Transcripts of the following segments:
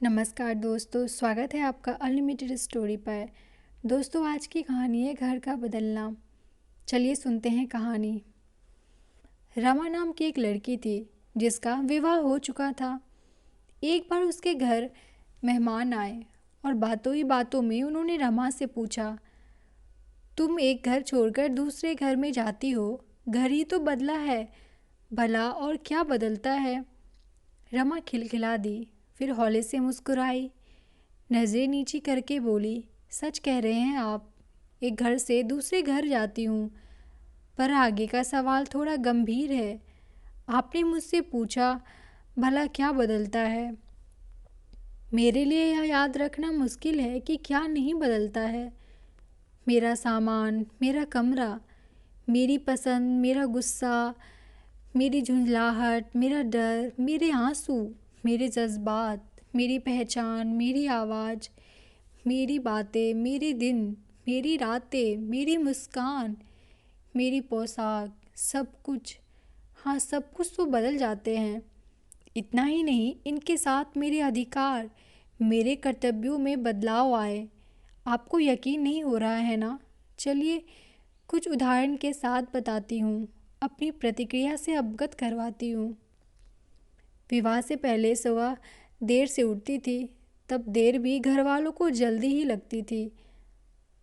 नमस्कार दोस्तों, स्वागत है आपका अनलिमिटेड स्टोरी पर। दोस्तों, आज की कहानी है घर का बदलना। चलिए सुनते हैं कहानी। रमा नाम की एक लड़की थी जिसका विवाह हो चुका था। एक बार उसके घर मेहमान आए और बातों ही बातों में उन्होंने रमा से पूछा, तुम एक घर छोड़कर दूसरे घर में जाती हो, घर ही तो बदला है, भला और क्या बदलता है। रमा खिलखिला दी, फिर हौले से मुस्कुराई, नज़रें नीची करके बोली, सच कह रहे हैं आप, एक घर से दूसरे घर जाती हूँ। पर आगे का सवाल थोड़ा गंभीर है। आपने मुझसे पूछा, भला क्या बदलता है। मेरे लिए यह याद रखना मुश्किल है कि क्या नहीं बदलता है। मेरा सामान, मेरा कमरा, मेरी पसंद, मेरा गुस्सा, मेरी झुंझलाहट, मेरा डर, मेरे आंसू, मेरे जज्बात, मेरी पहचान, मेरी आवाज़, मेरी बातें, मेरे दिन, मेरी रातें, मेरी मुस्कान, मेरी पोशाक, सब कुछ, हाँ सब कुछ तो बदल जाते हैं। इतना ही नहीं, इनके साथ मेरे अधिकार, मेरे कर्तव्यों में बदलाव आए। आपको यकीन नहीं हो रहा है ना? चलिए कुछ उदाहरण के साथ बताती हूँ, अपनी प्रतिक्रिया से अवगत करवाती हूँ। विवाह से पहले सुबह देर से उठती थी, तब देर भी घर वालों को जल्दी ही लगती थी।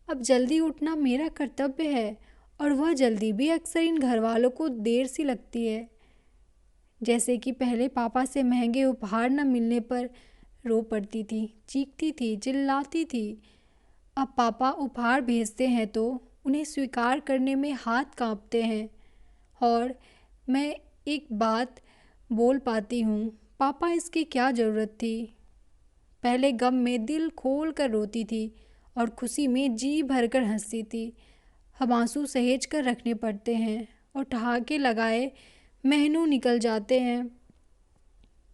अब जल्दी उठना मेरा कर्तव्य है और वह जल्दी भी अक्सर इन घर वालों को देर सी लगती है। जैसे कि पहले पापा से महंगे उपहार न मिलने पर रो पड़ती थी, चीखती थी, चिल्लाती थी। अब पापा उपहार भेजते हैं तो उन्हें स्वीकार करने में हाथ कांपते हैं और मैं एक बात बोल पाती हूँ, पापा इसकी क्या ज़रूरत थी। पहले गम में दिल खोल कर रोती थी और खुशी में जी भर कर हंसती थी। अब आंसू सहेज कर रखने पड़ते हैं और ठहाके लगाए महीनों निकल जाते हैं।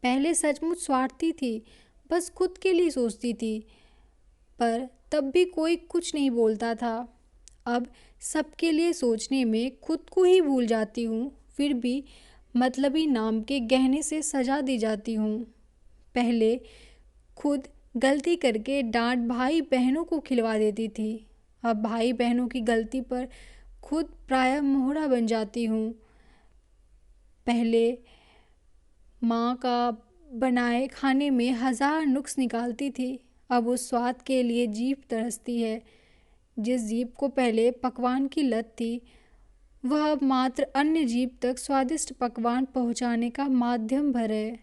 पहले सचमुच स्वार्थी थी, बस खुद के लिए सोचती थी, पर तब भी कोई कुछ नहीं बोलता था। अब सबके लिए सोचने में खुद को ही भूल जाती हूँ, फिर भी मतलबी नाम के गहने से सजा दी जाती हूँ। पहले खुद गलती करके डांट भाई बहनों को खिलवा देती थी, अब भाई बहनों की गलती पर खुद प्रायः मोहरा बन जाती हूँ। पहले माँ का बनाए खाने में हज़ार नुक्स निकालती थी, अब उस स्वाद के लिए जीभ तरसती है। जिस जीभ को पहले पकवान की लत थी, वह अब मात्र अन्य जीभ तक स्वादिष्ट पकवान पहुँचाने का माध्यम भर है।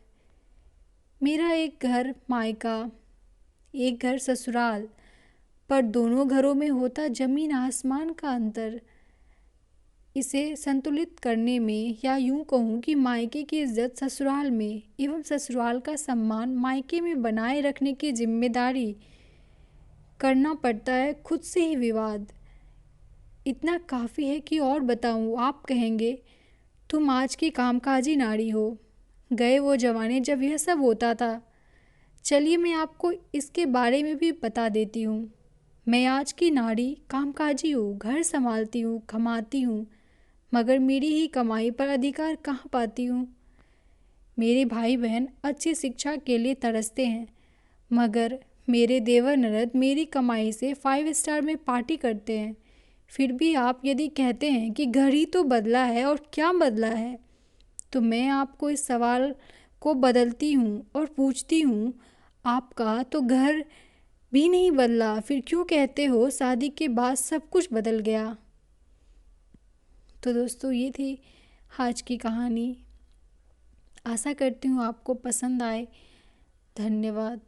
मेरा एक घर मायका, एक घर ससुराल, पर दोनों घरों में होता जमीन आसमान का अंतर। इसे संतुलित करने में, या यूं कहूँ कि मायके की इज्जत ससुराल में एवं ससुराल का सम्मान मायके में बनाए रखने की जिम्मेदारी करना पड़ता है खुद से ही विवाद। इतना काफ़ी है कि और बताऊँ, आप कहेंगे तुम आज की कामकाजी नारी हो, गए वो जमाने जब यह सब होता था। चलिए मैं आपको इसके बारे में भी बता देती हूँ। मैं आज की नारी कामकाजी हूँ, घर संभालती हूँ, कमाती हूँ, मगर मेरी ही कमाई पर अधिकार कहाँ पाती हूँ। मेरे भाई बहन अच्छी शिक्षा के लिए तरसते हैं, मगर मेरे देवर ननद मेरी कमाई से 5 स्टार में पार्टी करते हैं। फिर भी आप यदि कहते हैं कि घर ही तो बदला है और क्या बदला है, तो मैं आपको इस सवाल को बदलती हूँ और पूछती हूँ, आपका तो घर भी नहीं बदला, फिर क्यों कहते हो शादी के बाद सब कुछ बदल गया। तो दोस्तों, ये थी आज की कहानी। आशा करती हूँ आपको पसंद आए। धन्यवाद।